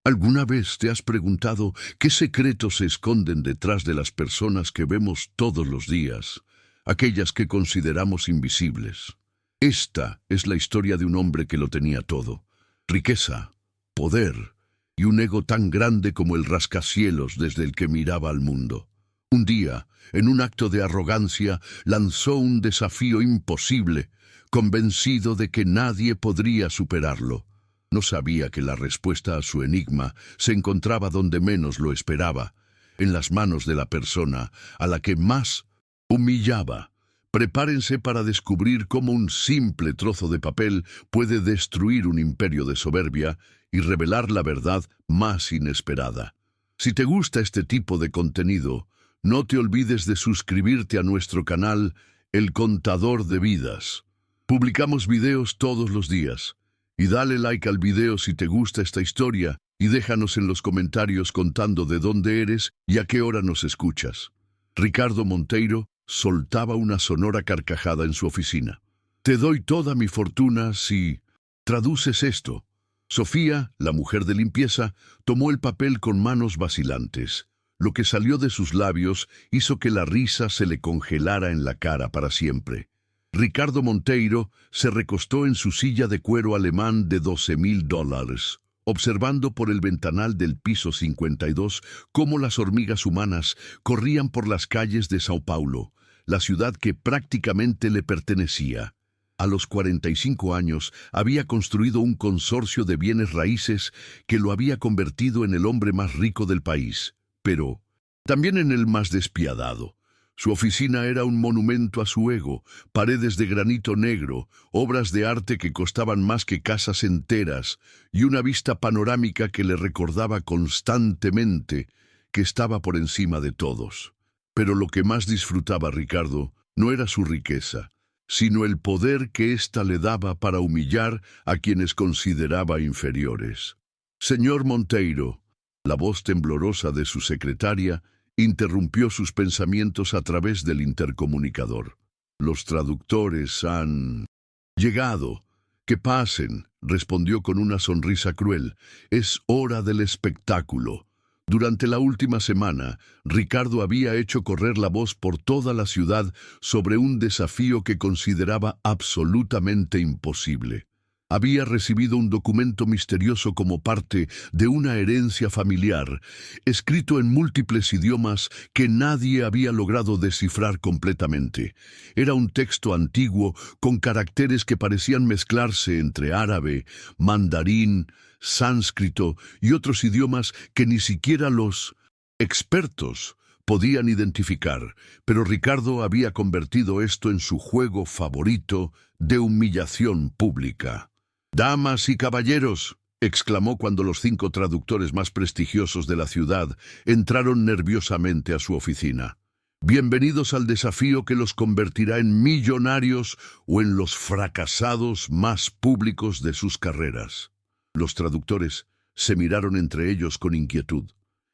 ¿Alguna vez te has preguntado qué secretos se esconden detrás de las personas que vemos todos los días, aquellas que consideramos invisibles? Esta es la historia de un hombre que lo tenía todo: riqueza, poder y un ego tan grande como el rascacielos desde el que miraba al mundo. Un día, en un acto de arrogancia, lanzó un desafío imposible, convencido de que nadie podría superarlo. No sabía que la respuesta a su enigma se encontraba donde menos lo esperaba, en las manos de la persona a la que más humillaba. Prepárense para descubrir cómo un simple trozo de papel puede destruir un imperio de soberbia y revelar la verdad más inesperada. Si te gusta este tipo de contenido, no te olvides de suscribirte a nuestro canal El Contador de Vidas. Publicamos videos todos los días. Y dale like al video si te gusta esta historia y déjanos en los comentarios contando de dónde eres y a qué hora nos escuchas. Ricardo Monteiro soltaba una sonora carcajada en su oficina. Te doy toda mi fortuna si traduces esto. Sofía, la mujer de limpieza, tomó el papel con manos vacilantes. Lo que salió de sus labios hizo que la risa se le congelara en la cara para siempre. Ricardo Monteiro se recostó en su silla de cuero alemán de $12,000, observando por el ventanal del piso 52 cómo las hormigas humanas corrían por las calles de Sao Paulo, la ciudad que prácticamente le pertenecía. A los 45 años había construido un consorcio de bienes raíces que lo había convertido en el hombre más rico del país, pero también en el más despiadado. Su oficina era un monumento a su ego: paredes de granito negro, obras de arte que costaban más que casas enteras y una vista panorámica que le recordaba constantemente que estaba por encima de todos. Pero lo que más disfrutaba Ricardo no era su riqueza, sino el poder que ésta le daba para humillar a quienes consideraba inferiores. Señor Monteiro, la voz temblorosa de su secretaria interrumpió sus pensamientos a través del intercomunicador. Los traductores han llegado. Que pasen, respondió con una sonrisa cruel. Es hora del espectáculo. Durante la última semana, Ricardo había hecho correr la voz por toda la ciudad sobre un desafío que consideraba absolutamente imposible. Había recibido un documento misterioso como parte de una herencia familiar, escrito en múltiples idiomas que nadie había logrado descifrar completamente. Era un texto antiguo con caracteres que parecían mezclarse entre árabe, mandarín, sánscrito y otros idiomas que ni siquiera los expertos podían identificar, pero Ricardo había convertido esto en su juego favorito de humillación pública. «Damas y caballeros», exclamó cuando los 5 traductores más prestigiosos de la ciudad entraron nerviosamente a su oficina. «Bienvenidos al desafío que los convertirá en millonarios o en los fracasados más públicos de sus carreras». Los traductores se miraron entre ellos con inquietud.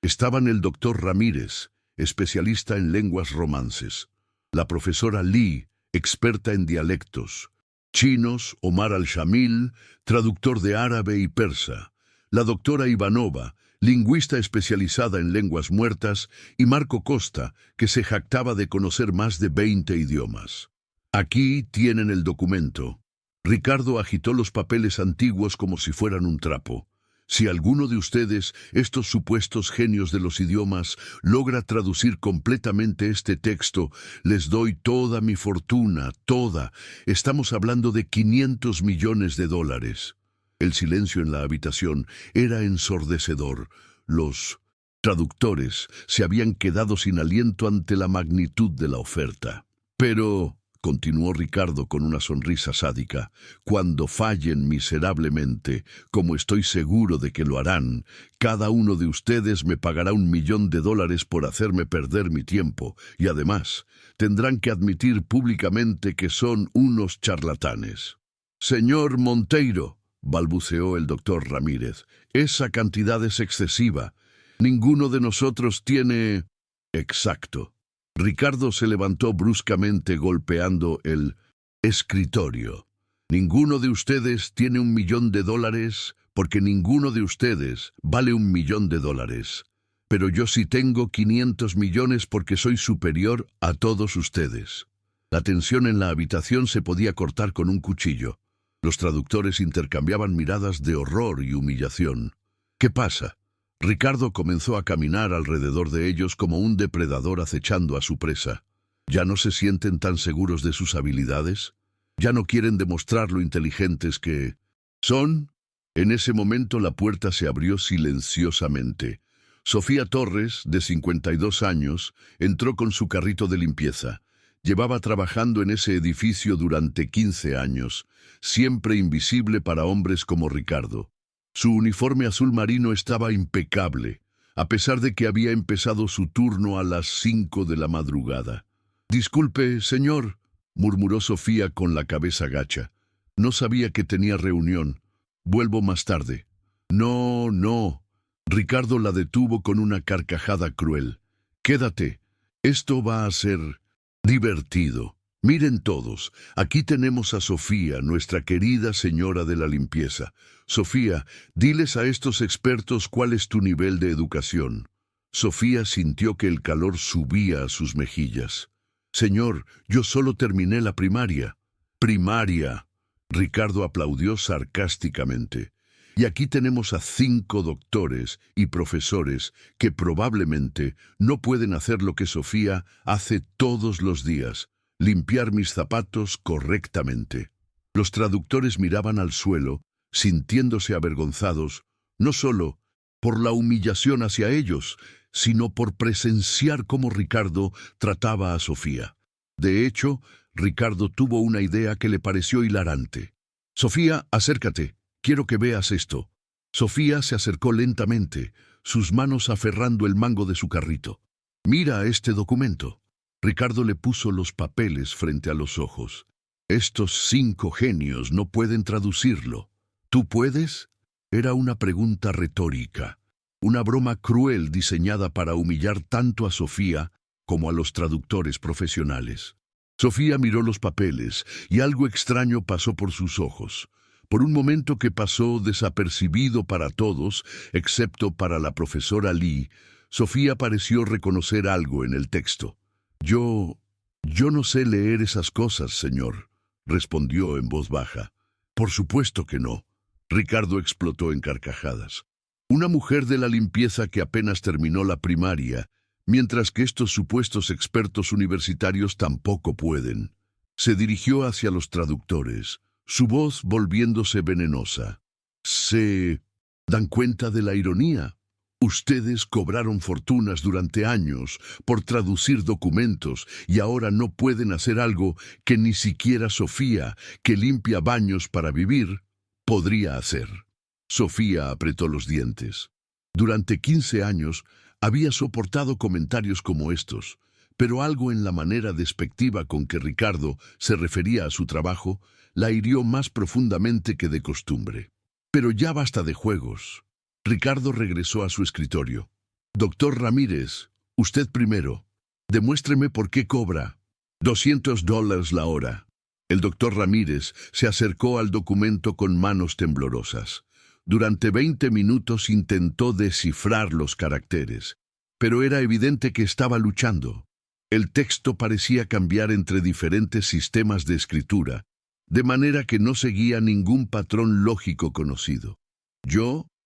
Estaban el doctor Ramírez, especialista en lenguas romances; la profesora Lee, experta en dialectos; chinos, Omar Al-Shamil, traductor de árabe y persa; la doctora Ivanova, lingüista especializada en lenguas muertas; y Marco Costa, que se jactaba de conocer más de 20 idiomas. «Aquí tienen el documento». Ricardo agitó los papeles antiguos como si fueran un trapo. «Si alguno de ustedes, estos supuestos genios de los idiomas, logra traducir completamente este texto, les doy toda mi fortuna, toda. Estamos hablando de $500 millones. El silencio en la habitación era ensordecedor. Los traductores se habían quedado sin aliento ante la magnitud de la oferta. «Pero», continuó Ricardo con una sonrisa sádica, «cuando fallen miserablemente, como estoy seguro de que lo harán, cada uno de ustedes me pagará $1 millón por hacerme perder mi tiempo, y además tendrán que admitir públicamente que son unos charlatanes». «Señor Monteiro», balbuceó el doctor Ramírez, «esa cantidad es excesiva. Ninguno de nosotros tiene...» «Exacto». Ricardo se levantó bruscamente golpeando el escritorio. «Ninguno de ustedes tiene $1 millón, porque ninguno de ustedes vale $1.000.000. Pero yo sí tengo 500 millones porque soy superior a todos ustedes. La tensión en la habitación se podía cortar con un cuchillo. Los traductores intercambiaban miradas de horror y humillación. ¿Qué pasa? Ricardo comenzó a caminar alrededor de ellos como un depredador acechando a su presa. ¿Ya no se sienten tan seguros de sus habilidades? ¿Ya no quieren demostrar lo inteligentes que son? En ese momento la puerta se abrió silenciosamente. Sofía Torres, de 52 años, entró con su carrito de limpieza. Llevaba trabajando en ese edificio durante 15 años, siempre invisible para hombres como Ricardo. Su uniforme azul marino estaba impecable, a pesar de que había empezado su turno a las 5 de la madrugada. «Disculpe, señor», murmuró Sofía con la cabeza gacha. «No sabía que tenía reunión. Vuelvo más tarde». «No, no». Ricardo la detuvo con una carcajada cruel. «Quédate. Esto va a ser divertido. Miren todos, aquí tenemos a Sofía, nuestra querida señora de la limpieza. Sofía, diles a estos expertos cuál es tu nivel de educación». Sofía sintió que el calor subía a sus mejillas. «Señor, yo solo terminé la primaria». «¿Primaria?». Ricardo aplaudió sarcásticamente. «Y aquí tenemos a 5 doctores y profesores que probablemente no pueden hacer lo que Sofía hace todos los días, limpiar mis zapatos correctamente». Los traductores miraban al suelo, sintiéndose avergonzados, no solo por la humillación hacia ellos, sino por presenciar cómo Ricardo trataba a Sofía. De hecho, Ricardo tuvo una idea que le pareció hilarante. «Sofía, acércate. Quiero que veas esto». Sofía se acercó lentamente, sus manos aferrando el mango de su carrito. «Mira este documento». Ricardo le puso los papeles frente a los ojos. «Estos 5 genios no pueden traducirlo. ¿Tú puedes?». Era una pregunta retórica, una broma cruel diseñada para humillar tanto a Sofía como a los traductores profesionales. Sofía miró los papeles y algo extraño pasó por sus ojos. Por un momento que pasó desapercibido para todos, excepto para la profesora Lee, Sofía pareció reconocer algo en el texto. Yo no sé leer esas cosas, señor», respondió en voz baja. «Por supuesto que no». Ricardo explotó en carcajadas. Una mujer de la limpieza que apenas terminó la primaria, mientras que estos supuestos expertos universitarios tampoco pueden. Se dirigió hacia los traductores, su voz volviéndose venenosa. «¿Se dan cuenta de la ironía? Ustedes cobraron fortunas durante años por traducir documentos y ahora no pueden hacer algo que ni siquiera Sofía, que limpia baños para vivir, podría hacer». Sofía apretó los dientes. Durante 15 años había soportado comentarios como estos, pero algo en la manera despectiva con que Ricardo se refería a su trabajo la hirió más profundamente que de costumbre. «Pero ya basta de juegos». Ricardo regresó a su escritorio. «Doctor Ramírez, usted primero. Demuéstreme por qué cobra $200 la hora». El doctor Ramírez se acercó al documento con manos temblorosas. Durante 20 minutos intentó descifrar los caracteres, pero era evidente que estaba luchando. El texto parecía cambiar entre diferentes sistemas de escritura, de manera que no seguía ningún patrón lógico conocido.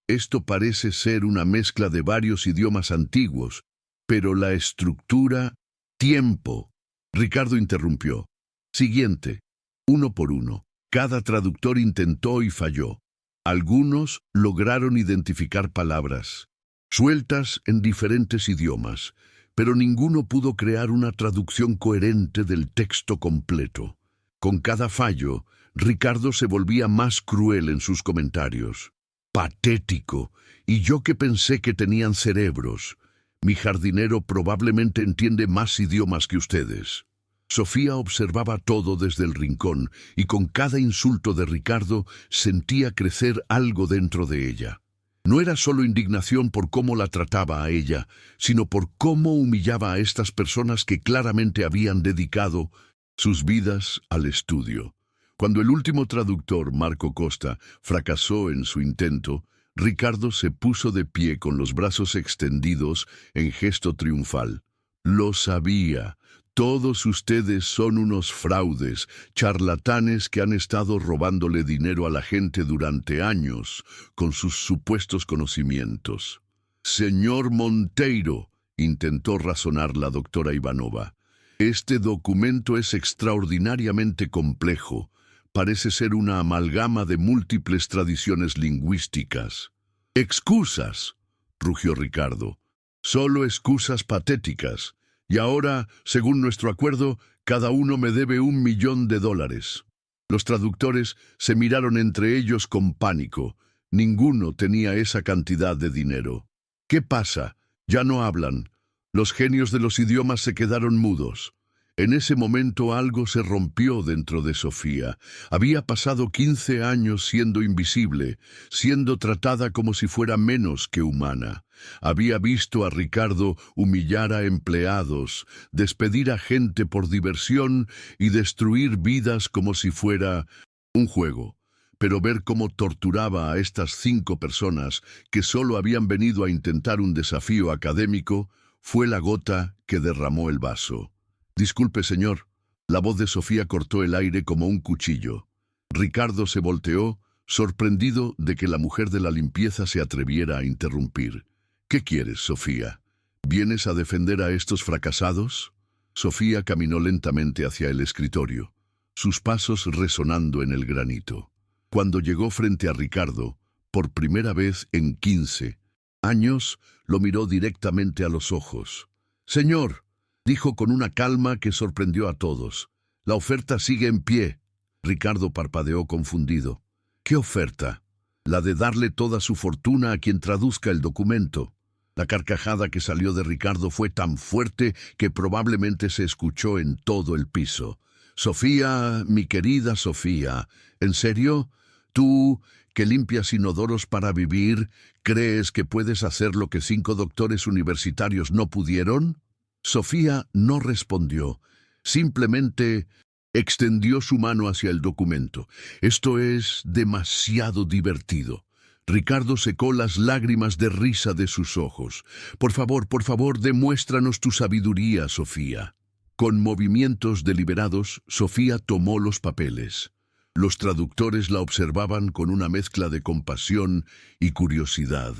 Esto parece ser una mezcla de varios idiomas antiguos, pero la estructura... Tiempo. Ricardo interrumpió. Siguiente. Uno por uno. Cada traductor intentó y falló. Algunos lograron identificar palabras sueltas en diferentes idiomas, pero ninguno pudo crear una traducción coherente del texto completo. Con cada fallo, Ricardo se volvía más cruel en sus comentarios. «Patético, y yo que pensé que tenían cerebros. Mi jardinero probablemente entiende más idiomas que ustedes». Sofía observaba todo desde el rincón y con cada insulto de Ricardo sentía crecer algo dentro de ella. No era solo indignación por cómo la trataba a ella, sino por cómo humillaba a estas personas que claramente habían dedicado sus vidas al estudio. Cuando el último traductor, Marco Costa, fracasó en su intento, Ricardo se puso de pie con los brazos extendidos en gesto triunfal. Lo sabía. Todos ustedes son unos fraudes, charlatanes que han estado robándole dinero a la gente durante años con sus supuestos conocimientos. Señor Monteiro, intentó razonar la doctora Ivanova, este documento es extraordinariamente complejo. Parece ser una amalgama de múltiples tradiciones lingüísticas. ¡Excusas!, rugió Ricardo. Solo excusas patéticas. Y ahora, según nuestro acuerdo, cada uno me debe $1.000.000. Los traductores se miraron entre ellos con pánico. Ninguno tenía esa cantidad de dinero. ¿Qué pasa? Ya no hablan. Los genios de los idiomas se quedaron mudos. En ese momento algo se rompió dentro de Sofía. Había pasado 15 años siendo invisible, siendo tratada como si fuera menos que humana. Había visto a Ricardo humillar a empleados, despedir a gente por diversión y destruir vidas como si fuera un juego. Pero ver cómo torturaba a estas 5 personas que solo habían venido a intentar un desafío académico fue la gota que derramó el vaso. «Disculpe, señor». La voz de Sofía cortó el aire como un cuchillo. Ricardo se volteó, sorprendido de que la mujer de la limpieza se atreviera a interrumpir. «¿Qué quieres, Sofía? ¿Vienes a defender a estos fracasados?» Sofía caminó lentamente hacia el escritorio, sus pasos resonando en el granito. Cuando llegó frente a Ricardo, por primera vez en 15 años, lo miró directamente a los ojos. «Señor», dijo con una calma que sorprendió a todos, «la oferta sigue en pie». Ricardo parpadeó confundido. «¿Qué oferta?» «La de darle toda su fortuna a quien traduzca el documento». La carcajada que salió de Ricardo fue tan fuerte que probablemente se escuchó en todo el piso. «Sofía, mi querida Sofía, ¿en serio? ¿Tú, que limpias inodoros para vivir, crees que puedes hacer lo que 5 doctores universitarios no pudieron?» Sofía no respondió, simplemente extendió su mano hacia el documento. «Esto es demasiado divertido». Ricardo secó las lágrimas de risa de sus ojos. Por favor, demuéstranos tu sabiduría, Sofía». Con movimientos deliberados, Sofía tomó los papeles. Los traductores la observaban con una mezcla de compasión y curiosidad.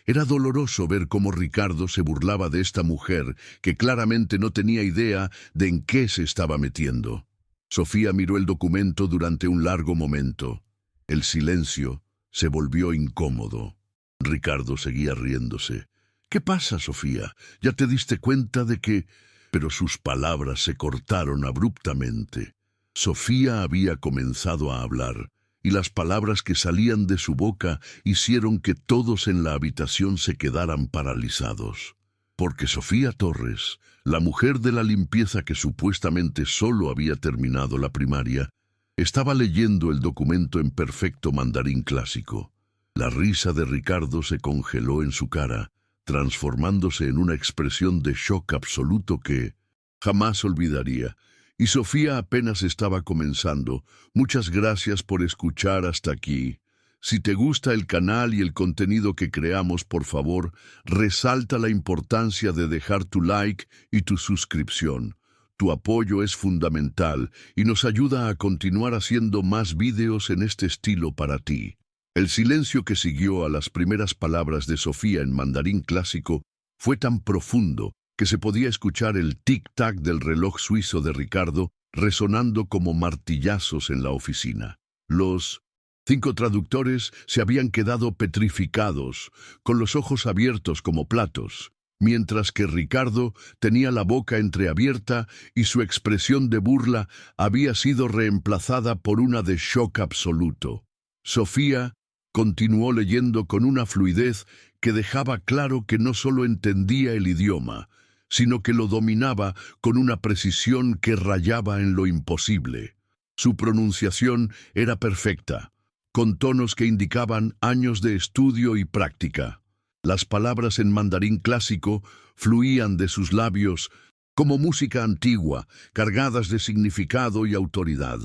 Era doloroso ver cómo Ricardo se burlaba de esta mujer que claramente no tenía idea de en qué se estaba metiendo. Sofía miró el documento durante un largo momento. El silencio se volvió incómodo. Ricardo seguía riéndose. «¿Qué pasa, Sofía? ¿Ya te diste cuenta de que...?» Pero sus palabras se cortaron abruptamente. Sofía había comenzado a hablar, y las palabras que salían de su boca hicieron que todos en la habitación se quedaran paralizados. Porque Sofía Torres, la mujer de la limpieza que supuestamente solo había terminado la primaria, estaba leyendo el documento en perfecto mandarín clásico. La risa de Ricardo se congeló en su cara, transformándose en una expresión de shock absoluto que jamás olvidaría. Y Sofía apenas estaba comenzando. «Muchas gracias por escuchar hasta aquí. Si te gusta el canal y el contenido que creamos, por favor, resalta la importancia de dejar tu like y tu suscripción. Tu apoyo es fundamental y nos ayuda a continuar haciendo más vídeos en este estilo para ti». El silencio que siguió a las primeras palabras de Sofía en mandarín clásico fue tan profundo que se podía escuchar el tic-tac del reloj suizo de Ricardo resonando como martillazos en la oficina. Los 5 traductores se habían quedado petrificados, con los ojos abiertos como platos, mientras que Ricardo tenía la boca entreabierta y su expresión de burla había sido reemplazada por una de shock absoluto. Sofía continuó leyendo con una fluidez que dejaba claro que no solo entendía el idioma, sino que lo dominaba con una precisión que rayaba en lo imposible. Su pronunciación era perfecta, con tonos que indicaban años de estudio y práctica. Las palabras en mandarín clásico fluían de sus labios como música antigua, cargadas de significado y autoridad.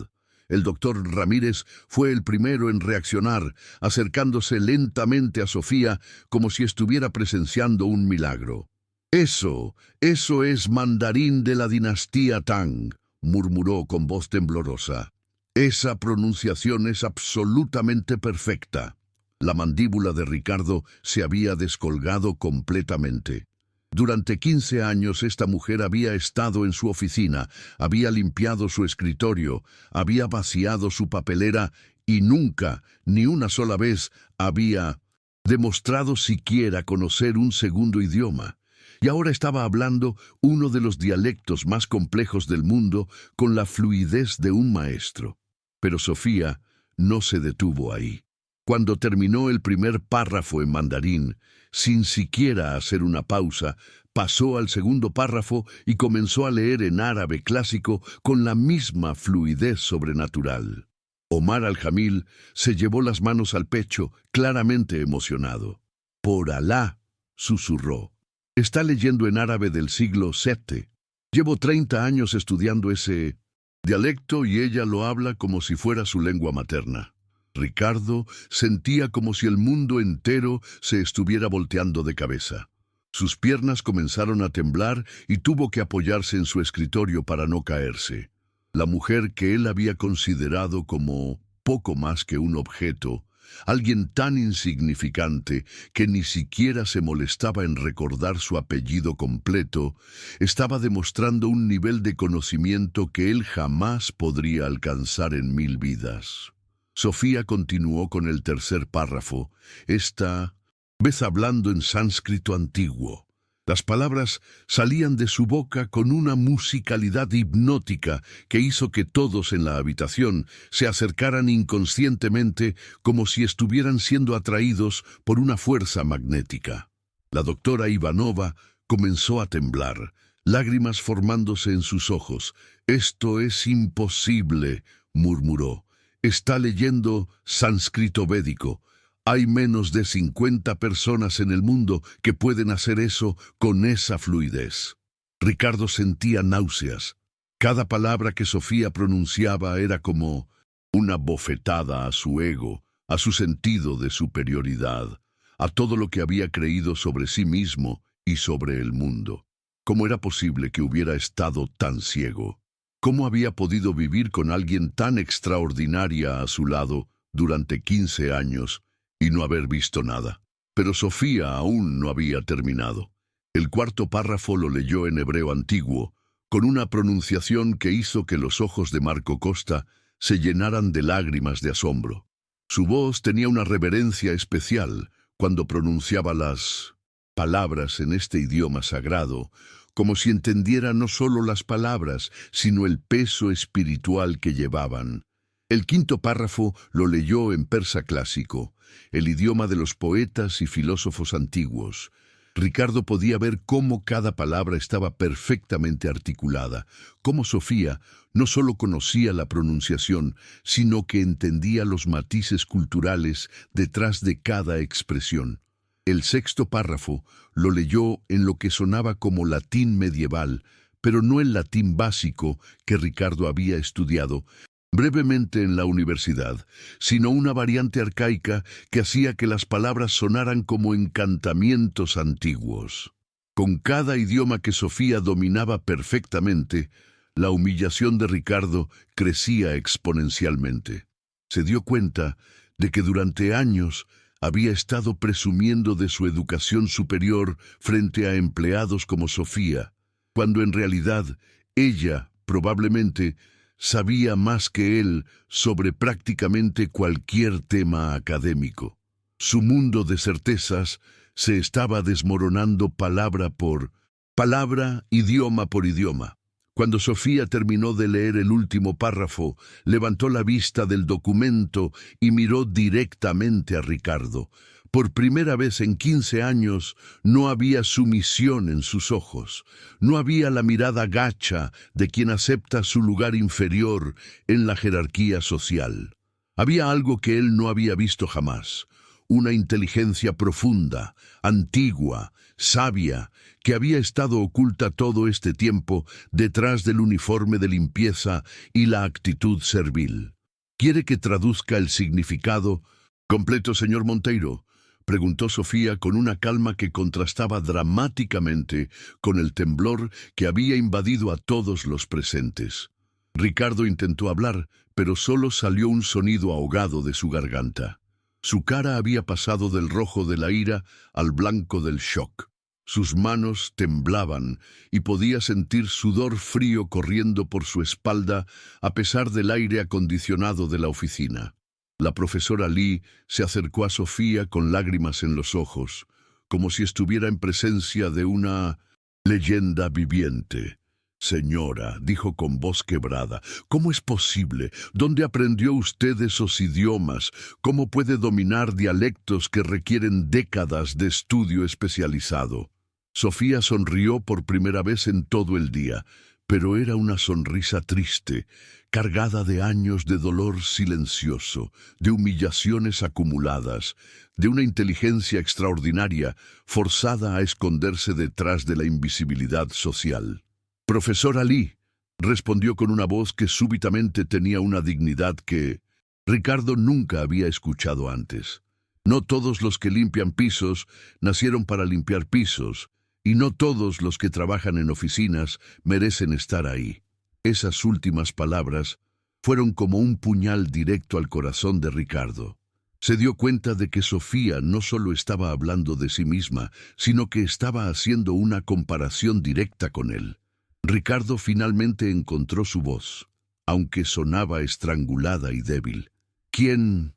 El doctor Ramírez fue el primero en reaccionar, acercándose lentamente a Sofía como si estuviera presenciando un milagro. Eso es mandarín de la dinastía Tang, murmuró con voz temblorosa. Esa pronunciación es absolutamente perfecta. La mandíbula de Ricardo se había descolgado completamente. Durante 15 años esta mujer había estado en su oficina, había limpiado su escritorio, había vaciado su papelera y nunca, ni una sola vez, había demostrado siquiera conocer un segundo idioma. Y ahora estaba hablando uno de los dialectos más complejos del mundo con la fluidez de un maestro. Pero Sofía no se detuvo ahí. Cuando terminó el primer párrafo en mandarín, sin siquiera hacer una pausa, pasó al segundo párrafo y comenzó a leer en árabe clásico con la misma fluidez sobrenatural. Omar al-Jamil se llevó las manos al pecho, claramente emocionado. «Por Alá», susurró. «Está leyendo en árabe del siglo VII. Llevo 30 años estudiando ese dialecto y ella lo habla como si fuera su lengua materna». Ricardo sentía como si el mundo entero se estuviera volteando de cabeza. Sus piernas comenzaron a temblar y tuvo que apoyarse en su escritorio para no caerse. La mujer que él había considerado como poco más que un objeto, alguien tan insignificante que ni siquiera se molestaba en recordar su apellido completo, estaba demostrando un nivel de conocimiento que él jamás podría alcanzar en 1000 vidas. Sofía continuó con el tercer párrafo, esta vez hablando en sánscrito antiguo. Las palabras salían de su boca con una musicalidad hipnótica que hizo que todos en la habitación se acercaran inconscientemente como si estuvieran siendo atraídos por una fuerza magnética. La doctora Ivanova comenzó a temblar, lágrimas formándose en sus ojos. «Esto es imposible», murmuró. «Está leyendo sánscrito védico. Hay menos de 50 personas en el mundo que pueden hacer eso con esa fluidez». Ricardo sentía náuseas. Cada palabra que Sofía pronunciaba era como una bofetada a su ego, a su sentido de superioridad, a todo lo que había creído sobre sí mismo y sobre el mundo. ¿Cómo era posible que hubiera estado tan ciego? ¿Cómo había podido vivir con alguien tan extraordinaria a su lado durante 15 años y no haber visto nada? Pero Sofía aún no había terminado. El cuarto párrafo lo leyó en hebreo antiguo, con una pronunciación que hizo que los ojos de Marco Costa se llenaran de lágrimas de asombro. Su voz tenía una reverencia especial cuando pronunciaba las palabras en este idioma sagrado, como si entendiera no solo las palabras, sino el peso espiritual que llevaban. El quinto párrafo lo leyó en persa clásico, el idioma de los poetas y filósofos antiguos. Ricardo podía ver cómo cada palabra estaba perfectamente articulada, cómo Sofía no solo conocía la pronunciación, sino que entendía los matices culturales detrás de cada expresión. El sexto párrafo lo leyó en lo que sonaba como latín medieval, pero no el latín básico que Ricardo había estudiado brevemente en la universidad, sino una variante arcaica que hacía que las palabras sonaran como encantamientos antiguos. Con cada idioma que Sofía dominaba perfectamente, la humillación de Ricardo crecía exponencialmente. Se dio cuenta de que durante años había estado presumiendo de su educación superior frente a empleados como Sofía, cuando en realidad ella, probablemente, sabía más que él sobre prácticamente cualquier tema académico. Su mundo de certezas se estaba desmoronando palabra por palabra, idioma por idioma. Cuando Sofía terminó de leer el último párrafo, levantó la vista del documento y miró directamente a Ricardo. Por primera vez en 15 años no había sumisión en sus ojos, no había la mirada gacha de quien acepta su lugar inferior en la jerarquía social. Había algo que él no había visto jamás, una inteligencia profunda, antigua, sabia, que había estado oculta todo este tiempo detrás del uniforme de limpieza y la actitud servil. ¿Quiere que traduzca el significado completo, señor Monteiro?, preguntó Sofía con una calma que contrastaba dramáticamente con el temblor que había invadido a todos los presentes. Ricardo intentó hablar, pero solo salió un sonido ahogado de su garganta. Su cara había pasado del rojo de la ira al blanco del shock. Sus manos temblaban y podía sentir sudor frío corriendo por su espalda a pesar del aire acondicionado de la oficina. La profesora Lee se acercó a Sofía con lágrimas en los ojos, como si estuviera en presencia de una leyenda viviente. «Señora», dijo con voz quebrada, «¿cómo es posible? ¿Dónde aprendió usted esos idiomas? ¿Cómo puede dominar dialectos que requieren décadas de estudio especializado?» Sofía sonrió por primera vez en todo el día, pero era una sonrisa triste, cargada de años de dolor silencioso, de humillaciones acumuladas, de una inteligencia extraordinaria forzada a esconderse detrás de la invisibilidad social. «Profesora Lee», respondió con una voz que súbitamente tenía una dignidad que Ricardo nunca había escuchado antes. «No todos los que limpian pisos nacieron para limpiar pisos, y no todos los que trabajan en oficinas merecen estar ahí». Esas últimas palabras fueron como un puñal directo al corazón de Ricardo. Se dio cuenta de que Sofía no solo estaba hablando de sí misma, sino que estaba haciendo una comparación directa con él. Ricardo finalmente encontró su voz, aunque sonaba estrangulada y débil. ¿Quién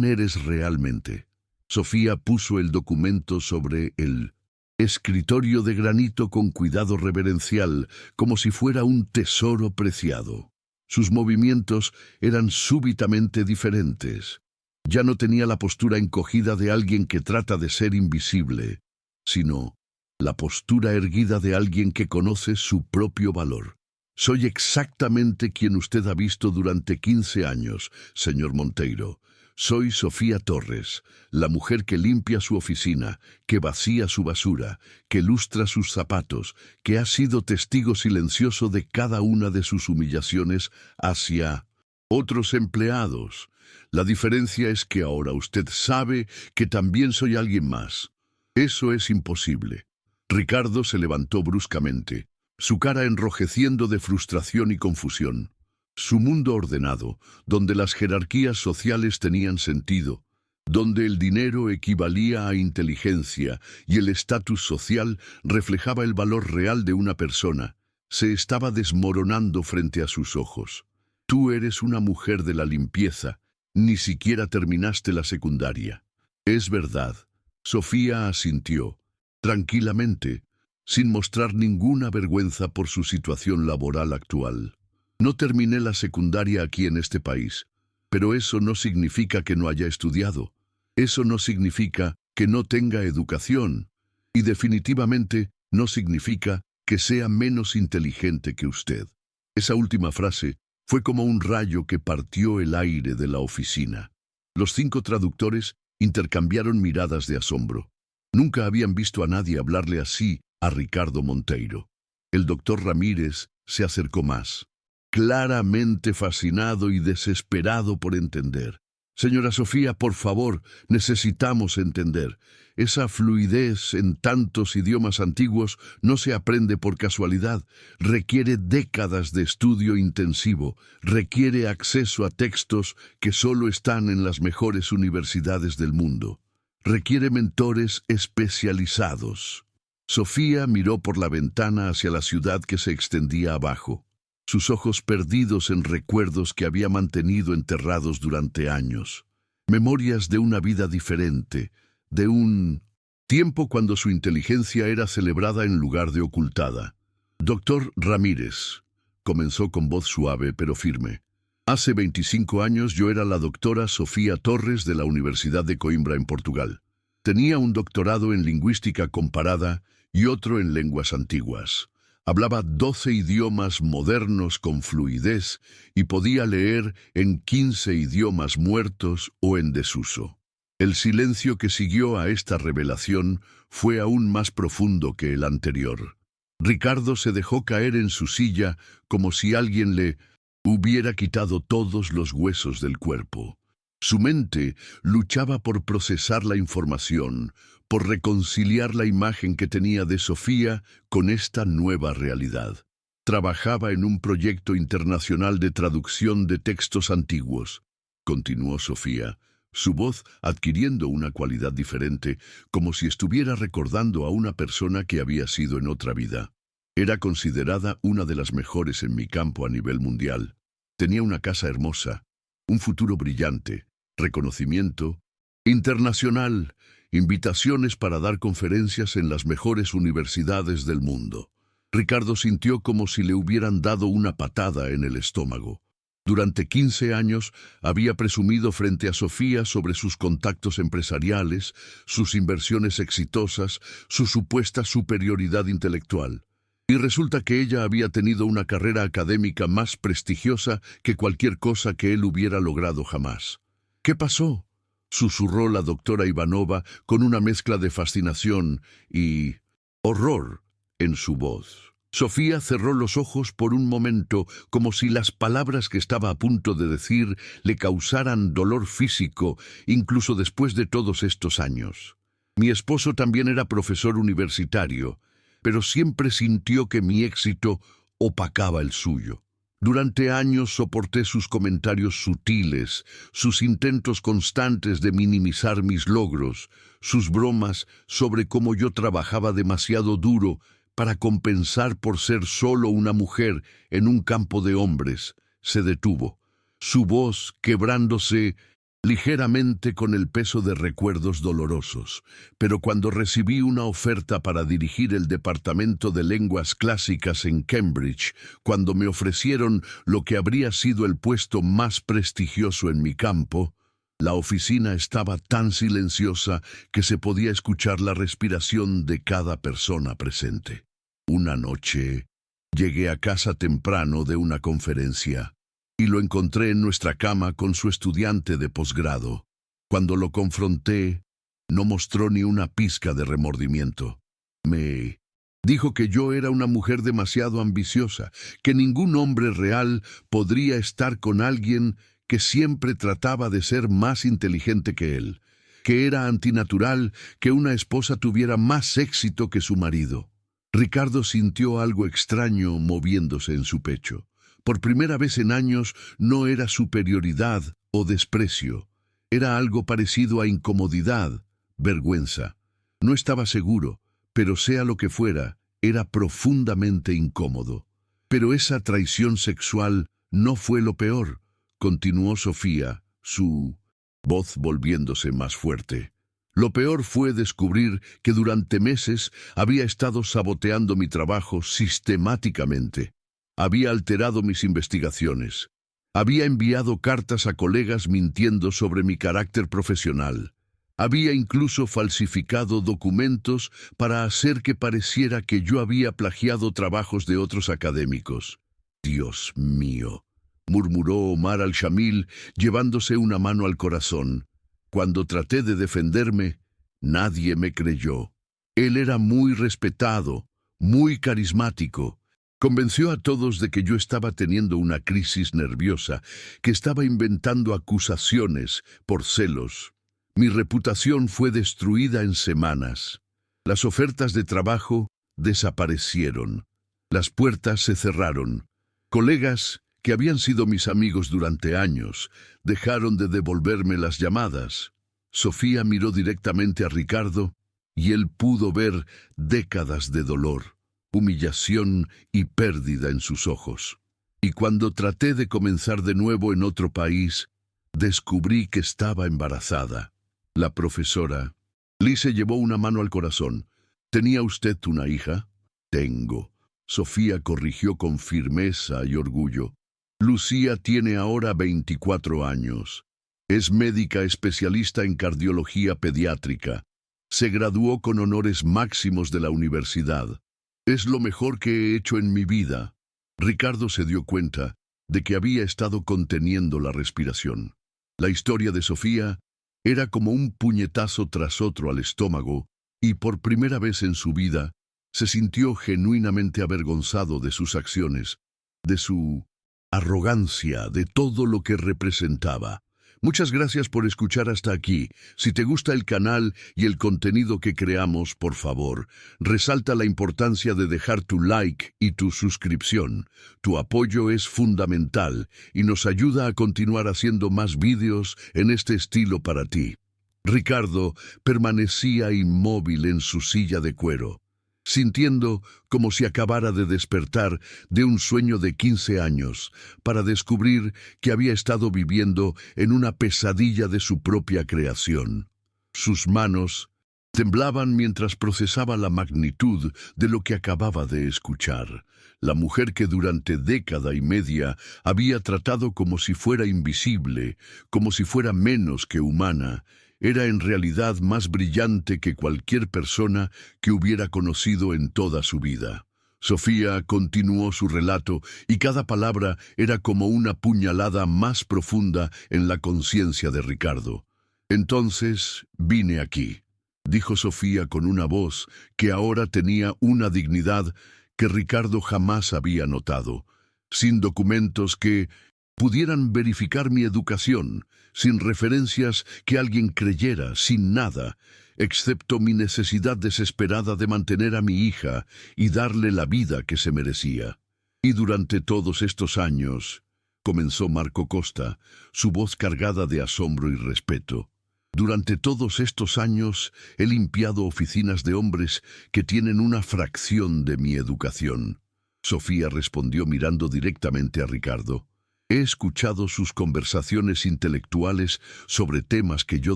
eres realmente? Sofía puso el documento sobre el escritorio de granito con cuidado reverencial, como si fuera un tesoro preciado. Sus movimientos eran súbitamente diferentes. Ya no tenía la postura encogida de alguien que trata de ser invisible, sino la postura erguida de alguien que conoce su propio valor. «Soy exactamente quien usted ha visto durante 15 años, señor Monteiro. Soy Sofía Torres, la mujer que limpia su oficina, que vacía su basura, que lustra sus zapatos, que ha sido testigo silencioso de cada una de sus humillaciones hacia otros empleados. La diferencia es que ahora usted sabe que también soy alguien más. Eso es imposible». Ricardo se levantó bruscamente, su cara enrojeciendo de frustración y confusión. Su mundo ordenado, donde las jerarquías sociales tenían sentido, donde el dinero equivalía a inteligencia y el estatus social reflejaba el valor real de una persona, se estaba desmoronando frente a sus ojos. «Tú eres una mujer de la limpieza, ni siquiera terminaste la secundaria». «Es verdad». Sofía asintió, tranquilamente, sin mostrar ninguna vergüenza por su situación laboral actual. «No terminé la secundaria aquí en este país, pero eso no significa que no haya estudiado. Eso no significa que no tenga educación, y definitivamente no significa que sea menos inteligente que usted». Esa última frase fue como un rayo que partió el aire de la oficina. Los 5 traductores intercambiaron miradas de asombro. Nunca habían visto a nadie hablarle así a Ricardo Monteiro. El doctor Ramírez se acercó más, claramente fascinado y desesperado por entender. «Señora Sofía, por favor, necesitamos entender. Esa fluidez en tantos idiomas antiguos no se aprende por casualidad. Requiere décadas de estudio intensivo. Requiere acceso a textos que solo están en las mejores universidades del mundo. Requiere mentores especializados». Sofía miró por la ventana hacia la ciudad que se extendía abajo, sus ojos perdidos en recuerdos que había mantenido enterrados durante años. Memorias de una vida diferente, de un tiempo cuando su inteligencia era celebrada en lugar de ocultada. «Doctor Ramírez», comenzó con voz suave pero firme. «Hace 25 años yo era la doctora Sofía Torres de la Universidad de Coimbra en Portugal. Tenía un doctorado en lingüística comparada y otro en lenguas antiguas. Hablaba 12 idiomas modernos con fluidez y podía leer en 15 idiomas muertos o en desuso. El silencio que siguió a esta revelación fue aún más profundo que el anterior. Ricardo se dejó caer en su silla como si alguien le Hubiera quitado todos los huesos del cuerpo. Su mente luchaba por procesar la información, por reconciliar la imagen que tenía de Sofía con esta nueva realidad. Trabajaba en un proyecto internacional de traducción de textos antiguos. Continuó Sofía, su voz adquiriendo una cualidad diferente, como si estuviera recordando a una persona que había sido en otra vida. Era considerada una de las mejores en mi campo a nivel mundial. Tenía una casa hermosa, un futuro brillante, reconocimiento internacional, invitaciones para dar conferencias en las mejores universidades del mundo. Ricardo sintió como si le hubieran dado una patada en el estómago. Durante 15 años había presumido frente a Sofía sobre sus contactos empresariales, sus inversiones exitosas, su supuesta superioridad intelectual. Y resulta que ella había tenido una carrera académica más prestigiosa que cualquier cosa que él hubiera logrado jamás. ¿Qué pasó?, susurró la doctora Ivanova con una mezcla de fascinación y horror en su voz. Sofía cerró los ojos por un momento, como si las palabras que estaba a punto de decir le causaran dolor físico, incluso después de todos estos años. Mi esposo también era profesor universitario, pero siempre sintió que mi éxito opacaba el suyo. Durante años soporté sus comentarios sutiles, sus intentos constantes de minimizar mis logros, sus bromas sobre cómo yo trabajaba demasiado duro para compensar por ser solo una mujer en un campo de hombres. Se detuvo, su voz quebrándose ligeramente con el peso de recuerdos dolorosos. Pero cuando recibí una oferta para dirigir el departamento de lenguas clásicas en Cambridge, cuando me ofrecieron lo que habría sido el puesto más prestigioso en mi campo, la oficina estaba tan silenciosa que se podía escuchar la respiración de cada persona presente. Una noche, llegué a casa temprano de una conferencia y lo encontré en nuestra cama con su estudiante de posgrado. Cuando lo confronté, no mostró ni una pizca de remordimiento. Me dijo que yo era una mujer demasiado ambiciosa, que ningún hombre real podría estar con alguien que siempre trataba de ser más inteligente que él, que era antinatural que una esposa tuviera más éxito que su marido. Ricardo sintió algo extraño moviéndose en su pecho. Por primera vez en años no era superioridad o desprecio. Era algo parecido a incomodidad, vergüenza. No estaba seguro, pero sea lo que fuera, era profundamente incómodo. Pero esa traición sexual no fue lo peor, continuó Sofía, su voz volviéndose más fuerte. Lo peor fue descubrir que durante meses había estado saboteando mi trabajo sistemáticamente. Había alterado mis investigaciones. Había enviado cartas a colegas mintiendo sobre mi carácter profesional. Había incluso falsificado documentos para hacer que pareciera que yo había plagiado trabajos de otros académicos. Dios mío, murmuró Omar al-Shamil, llevándose una mano al corazón. Cuando traté de defenderme, nadie me creyó. Él era muy respetado, muy carismático. Convenció a todos de que yo estaba teniendo una crisis nerviosa, que estaba inventando acusaciones por celos. Mi reputación fue destruida en semanas. Las ofertas de trabajo desaparecieron. Las puertas se cerraron. Colegas que habían sido mis amigos durante años dejaron de devolverme las llamadas. Sofía miró directamente a Ricardo y él pudo ver décadas de dolor, humillación y pérdida en sus ojos. Y cuando traté de comenzar de nuevo en otro país, descubrí que estaba embarazada. La profesora Lee se llevó una mano al corazón. ¿Tenía usted una hija? Tengo. Sofía corrigió con firmeza y orgullo. Lucía tiene ahora 24 años. Es médica especialista en cardiología pediátrica. Se graduó con honores máximos de la universidad. Es lo mejor que he hecho en mi vida. Ricardo se dio cuenta de que había estado conteniendo la respiración. La historia de Sofía era como un puñetazo tras otro al estómago, y por primera vez en su vida se sintió genuinamente avergonzado de sus acciones, de su arrogancia, de todo lo que representaba. Muchas gracias por escuchar hasta aquí. Si te gusta el canal y el contenido que creamos, por favor, resalta la importancia de dejar tu like y tu suscripción. Tu apoyo es fundamental y nos ayuda a continuar haciendo más vídeos en este estilo para ti. Ricardo permanecía inmóvil en su silla de cuero, sintiendo como si acabara de despertar de un sueño de 15 años, para descubrir que había estado viviendo en una pesadilla de su propia creación. Sus manos temblaban mientras procesaba la magnitud de lo que acababa de escuchar. La mujer que durante década y media había tratado como si fuera invisible, como si fuera menos que humana, era en realidad más brillante que cualquier persona que hubiera conocido en toda su vida. Sofía continuó su relato y cada palabra era como una puñalada más profunda en la conciencia de Ricardo. «Entonces vine aquí», dijo Sofía con una voz que ahora tenía una dignidad que Ricardo jamás había notado, sin documentos que pudieran verificar mi educación, sin referencias que alguien creyera, sin nada, excepto mi necesidad desesperada de mantener a mi hija y darle la vida que se merecía. Y durante todos estos años, comenzó Marco Costa, su voz cargada de asombro y respeto. Durante todos estos años he limpiado oficinas de hombres que tienen una fracción de mi educación. Sofía respondió mirando directamente a Ricardo. He escuchado sus conversaciones intelectuales sobre temas que yo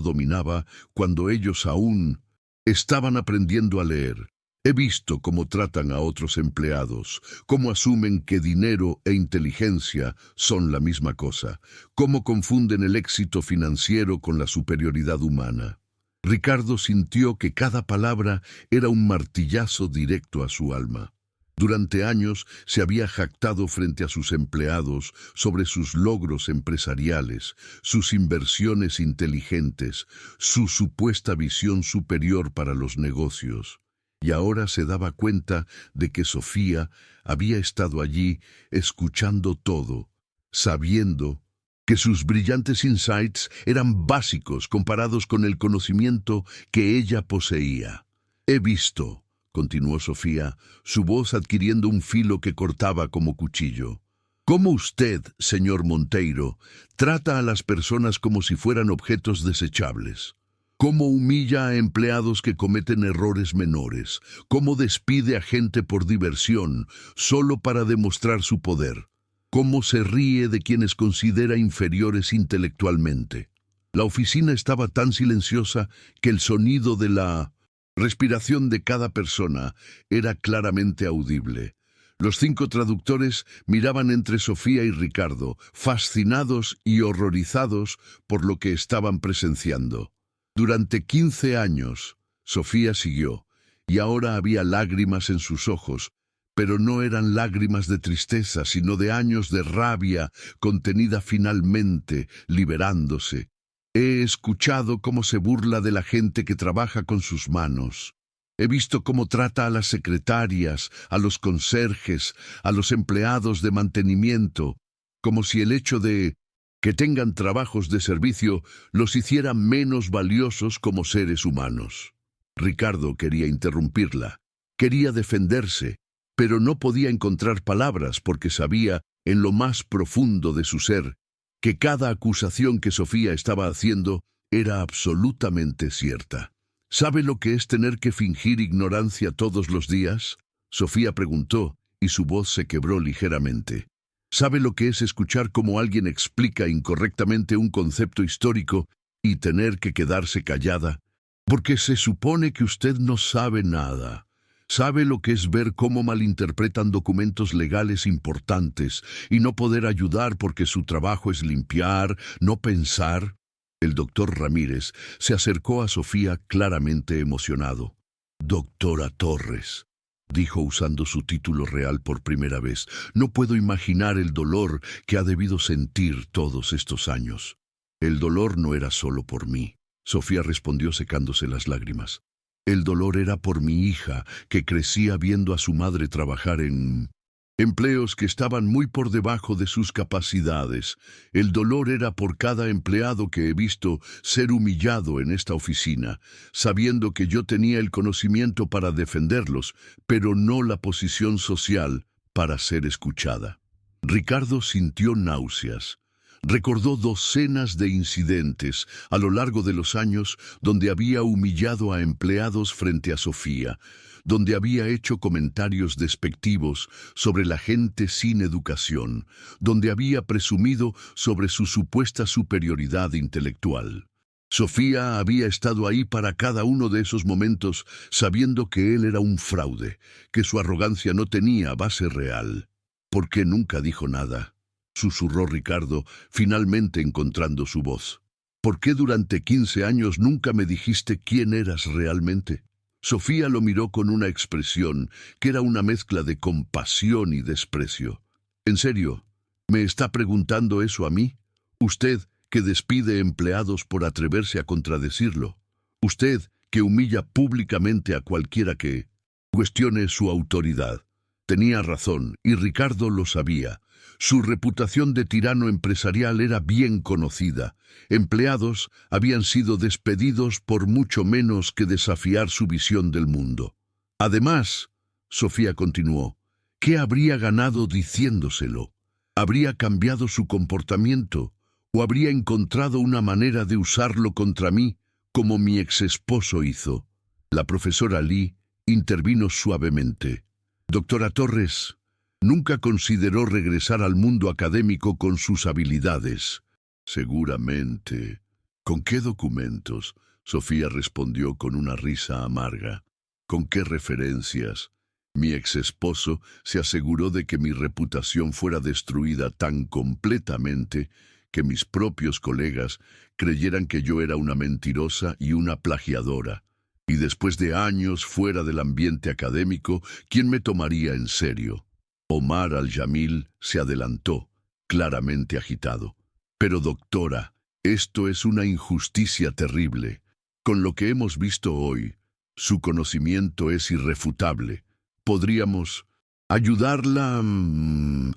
dominaba cuando ellos aún estaban aprendiendo a leer. He visto cómo tratan a otros empleados, cómo asumen que dinero e inteligencia son la misma cosa, cómo confunden el éxito financiero con la superioridad humana. Ricardo sintió que cada palabra era un martillazo directo a su alma. Durante años se había jactado frente a sus empleados sobre sus logros empresariales, sus inversiones inteligentes, su supuesta visión superior para los negocios. Y ahora se daba cuenta de que Sofía había estado allí escuchando todo, sabiendo que sus brillantes insights eran básicos comparados con el conocimiento que ella poseía. He visto, continuó Sofía, su voz adquiriendo un filo que cortaba como cuchillo, cómo usted, señor Monteiro, trata a las personas como si fueran objetos desechables. Cómo humilla a empleados que cometen errores menores, cómo despide a gente por diversión, solo para demostrar su poder, cómo se ríe de quienes considera inferiores intelectualmente. La oficina estaba tan silenciosa que el sonido de la respiración de cada persona era claramente audible. Los 5 traductores miraban entre Sofía y Ricardo, fascinados y horrorizados por lo que estaban presenciando. Durante 15 años, Sofía siguió, y ahora había lágrimas en sus ojos, pero no eran lágrimas de tristeza, sino de años de rabia contenida finalmente, liberándose. He escuchado cómo se burla de la gente que trabaja con sus manos. He visto cómo trata a las secretarias, a los conserjes, a los empleados de mantenimiento, como si el hecho de que tengan trabajos de servicio los hiciera menos valiosos como seres humanos. Ricardo quería interrumpirla, quería defenderse, pero no podía encontrar palabras porque sabía, en lo más profundo de su ser, que cada acusación que Sofía estaba haciendo era absolutamente cierta. ¿Sabe lo que es tener que fingir ignorancia todos los días?, Sofía preguntó, y su voz se quebró ligeramente. ¿Sabe lo que es escuchar cómo alguien explica incorrectamente un concepto histórico y tener que quedarse callada? Porque se supone que usted no sabe nada. ¿Sabe lo que es ver cómo malinterpretan documentos legales importantes y no poder ayudar porque su trabajo es limpiar, no pensar? El doctor Ramírez se acercó a Sofía claramente emocionado. «Doctora Torres», dijo usando su título real por primera vez, «no puedo imaginar el dolor que ha debido sentir todos estos años». «El dolor no era solo por mí», Sofía respondió secándose las lágrimas. «El dolor era por mi hija, que crecía viendo a su madre trabajar en Empleos que estaban muy por debajo de sus capacidades. El dolor era por cada empleado que he visto ser humillado en esta oficina, sabiendo que yo tenía el conocimiento para defenderlos, pero no la posición social para ser escuchada. Ricardo sintió náuseas. Recordó docenas de incidentes a lo largo de los años donde había humillado a empleados frente a Sofía, donde había hecho comentarios despectivos sobre la gente sin educación, donde había presumido sobre su supuesta superioridad intelectual. Sofía había estado ahí para cada uno de esos momentos, sabiendo que él era un fraude, que su arrogancia no tenía base real. ¿Por qué nunca dijo nada?, susurró Ricardo, finalmente encontrando su voz. ¿Por qué durante 15 años nunca me dijiste quién eras realmente? Sofía lo miró con una expresión que era una mezcla de compasión y desprecio. ¿En serio? ¿Me está preguntando eso a mí? Usted, que despide empleados por atreverse a contradecirlo. Usted, que humilla públicamente a cualquiera que cuestione su autoridad. Tenía razón, y Ricardo lo sabía. Su reputación de tirano empresarial era bien conocida. Empleados habían sido despedidos por mucho menos que desafiar su visión del mundo. Además, Sofía continuó, ¿qué habría ganado diciéndoselo? ¿Habría cambiado su comportamiento? ¿O habría encontrado una manera de usarlo contra mí, como mi exesposo hizo? La profesora Lee intervino suavemente. Doctora Torres, nunca consideró regresar al mundo académico con sus habilidades. Seguramente. ¿Con qué documentos? Sofía respondió con una risa amarga. ¿Con qué referencias? Mi exesposo se aseguró de que mi reputación fuera destruida tan completamente que mis propios colegas creyeran que yo era una mentirosa y una plagiadora. Y después de años fuera del ambiente académico, ¿quién me tomaría en serio? Omar Al-Jamil se adelantó, claramente agitado. Pero doctora, esto es una injusticia terrible. Con lo que hemos visto hoy, su conocimiento es irrefutable. Podríamos ayudarla,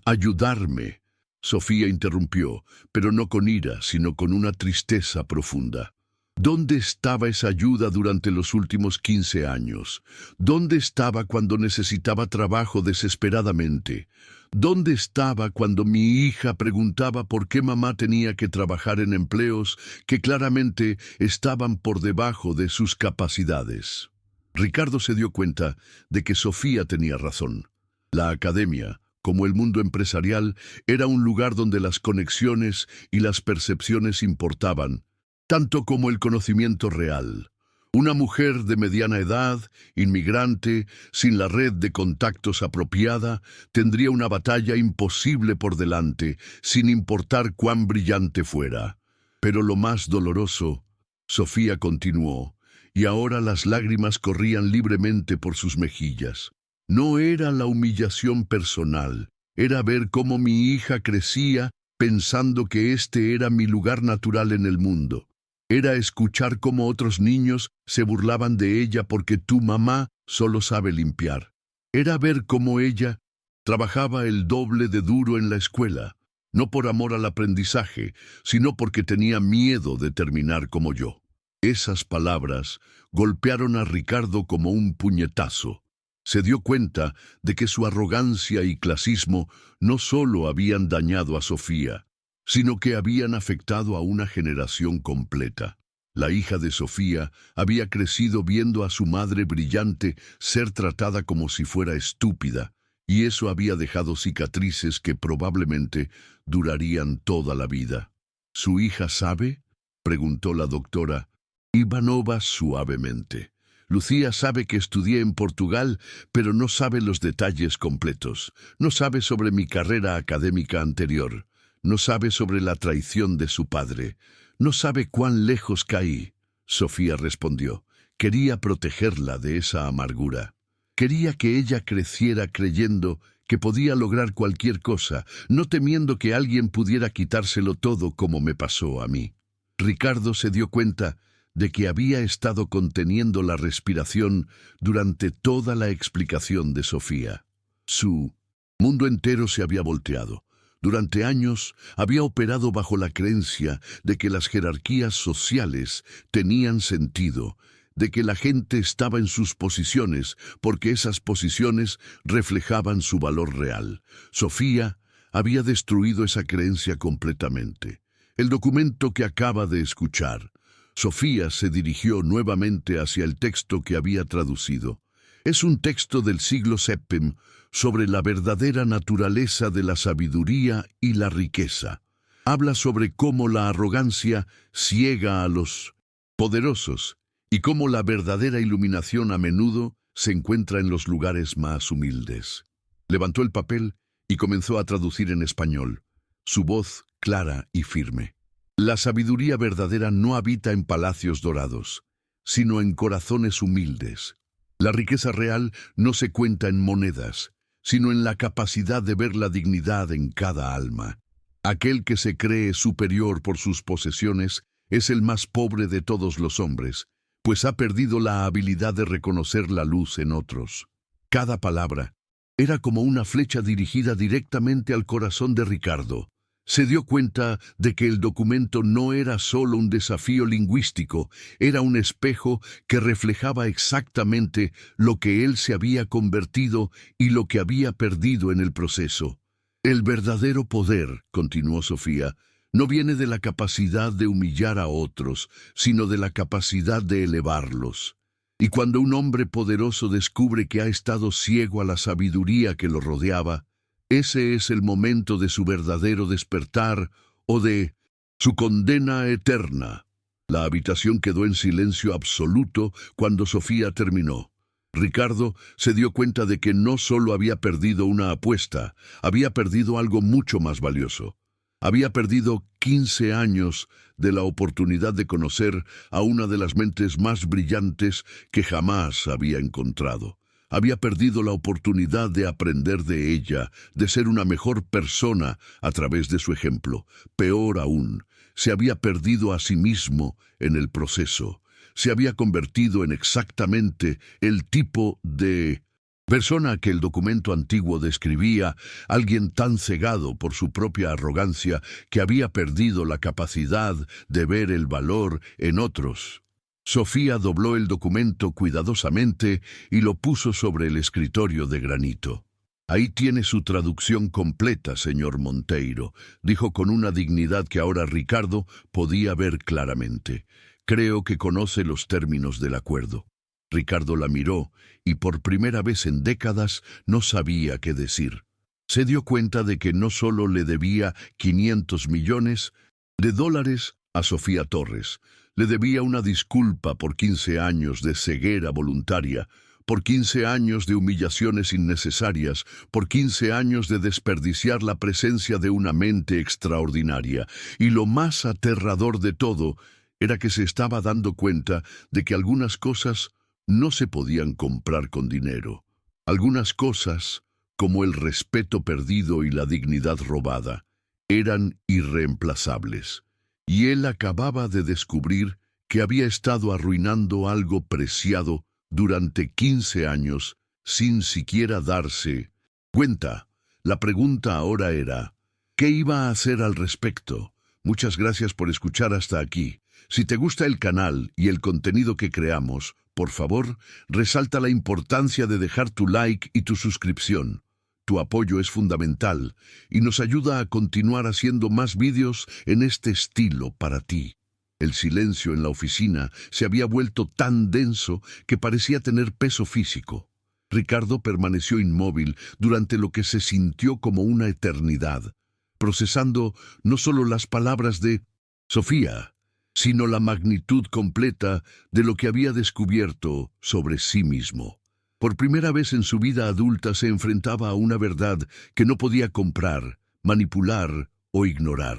ayudarme. Sofía interrumpió, pero no con ira, sino con una tristeza profunda. ¿Dónde estaba esa ayuda durante los últimos 15 años? ¿Dónde estaba cuando necesitaba trabajo desesperadamente? ¿Dónde estaba cuando mi hija preguntaba por qué mamá tenía que trabajar en empleos que claramente estaban por debajo de sus capacidades? Ricardo se dio cuenta de que Sofía tenía razón. La academia, como el mundo empresarial, era un lugar donde las conexiones y las percepciones importaban, tanto como el conocimiento real. Una mujer de mediana edad, inmigrante, sin la red de contactos apropiada, tendría una batalla imposible por delante, sin importar cuán brillante fuera. Pero lo más doloroso, Sofía continuó, y ahora las lágrimas corrían libremente por sus mejillas. No era la humillación personal, era ver cómo mi hija crecía pensando que este era mi lugar natural en el mundo. Era escuchar cómo otros niños se burlaban de ella porque tu mamá solo sabe limpiar. Era ver cómo ella trabajaba el doble de duro en la escuela, no por amor al aprendizaje, sino porque tenía miedo de terminar como yo. Esas palabras golpearon a Ricardo como un puñetazo. Se dio cuenta de que su arrogancia y clasismo no solo habían dañado a Sofía, sino que habían afectado a una generación completa. La hija de Sofía había crecido viendo a su madre brillante ser tratada como si fuera estúpida, y eso había dejado cicatrices que probablemente durarían toda la vida. ¿Su hija sabe?, preguntó la doctora Ivanova suavemente. Lucía sabe que estudié en Portugal, pero no sabe los detalles completos. No sabe sobre mi carrera académica anterior. No sabe sobre la traición de su padre. No sabe cuán lejos caí. Sofía respondió. Quería protegerla de esa amargura. Quería que ella creciera creyendo que podía lograr cualquier cosa, no temiendo que alguien pudiera quitárselo todo como me pasó a mí. Ricardo se dio cuenta de que había estado conteniendo la respiración durante toda la explicación de Sofía. Su Mundo entero se había volteado. Durante años había operado bajo la creencia de que las jerarquías sociales tenían sentido, de que la gente estaba en sus posiciones porque esas posiciones reflejaban su valor real. Sofía había destruido esa creencia completamente. El documento que acaba de escuchar. Sofía se dirigió nuevamente hacia el texto que había traducido. Es un texto del siglo VII sobre la verdadera naturaleza de la sabiduría y la riqueza. Habla sobre cómo la arrogancia ciega a los poderosos y cómo la verdadera iluminación a menudo se encuentra en los lugares más humildes. Levantó el papel y comenzó a traducir en español, su voz clara y firme. La sabiduría verdadera no habita en palacios dorados, sino en corazones humildes. La riqueza real no se cuenta en monedas, sino en la capacidad de ver la dignidad en cada alma. Aquel que se cree superior por sus posesiones es el más pobre de todos los hombres, pues ha perdido la habilidad de reconocer la luz en otros. Cada palabra era como una flecha dirigida directamente al corazón de Ricardo. Se dio cuenta de que el documento no era solo un desafío lingüístico, era un espejo que reflejaba exactamente lo que él se había convertido y lo que había perdido en el proceso. El verdadero poder, continuó Sofía, no viene de la capacidad de humillar a otros, sino de la capacidad de elevarlos. Y cuando un hombre poderoso descubre que ha estado ciego a la sabiduría que lo rodeaba, ese es el momento de su verdadero despertar o de su condena eterna. La habitación quedó en silencio absoluto cuando Sofía terminó. Ricardo se dio cuenta de que no solo había perdido una apuesta, había perdido algo mucho más valioso. Había perdido 15 años de la oportunidad de conocer a una de las mentes más brillantes que jamás había encontrado. Había perdido la oportunidad de aprender de ella, de ser una mejor persona a través de su ejemplo. Peor aún, se había perdido a sí mismo en el proceso. Se había convertido en exactamente el tipo de persona que el documento antiguo describía, alguien tan cegado por su propia arrogancia que había perdido la capacidad de ver el valor en otros. Sofía dobló el documento cuidadosamente y lo puso sobre el escritorio de granito. Ahí tiene su traducción completa, señor Monteiro, dijo con una dignidad que ahora Ricardo podía ver claramente. Creo que conoce los términos del acuerdo. Ricardo la miró y por primera vez en décadas no sabía qué decir. Se dio cuenta de que no solo le debía 500 millones de dólares a Sofía Torres, le debía una disculpa por 15 años de ceguera voluntaria, por 15 años de humillaciones innecesarias, por 15 años de desperdiciar la presencia de una mente extraordinaria. Y lo más aterrador de todo era que se estaba dando cuenta de que algunas cosas no se podían comprar con dinero. Algunas cosas, como el respeto perdido y la dignidad robada, eran irreemplazables. Y él acababa de descubrir que había estado arruinando algo preciado durante 15 años sin siquiera darse cuenta. La pregunta ahora era, ¿qué iba a hacer al respecto? Muchas gracias por escuchar hasta aquí. Si te gusta el canal y el contenido que creamos, por favor, resalta la importancia de dejar tu like y tu suscripción. Tu apoyo es fundamental y nos ayuda a continuar haciendo más vídeos en este estilo para ti. El silencio en la oficina se había vuelto tan denso que parecía tener peso físico. Ricardo permaneció inmóvil durante lo que se sintió como una eternidad, procesando no solo las palabras de Sofía, sino la magnitud completa de lo que había descubierto sobre sí mismo. Por primera vez en su vida adulta se enfrentaba a una verdad que no podía comprar, manipular o ignorar.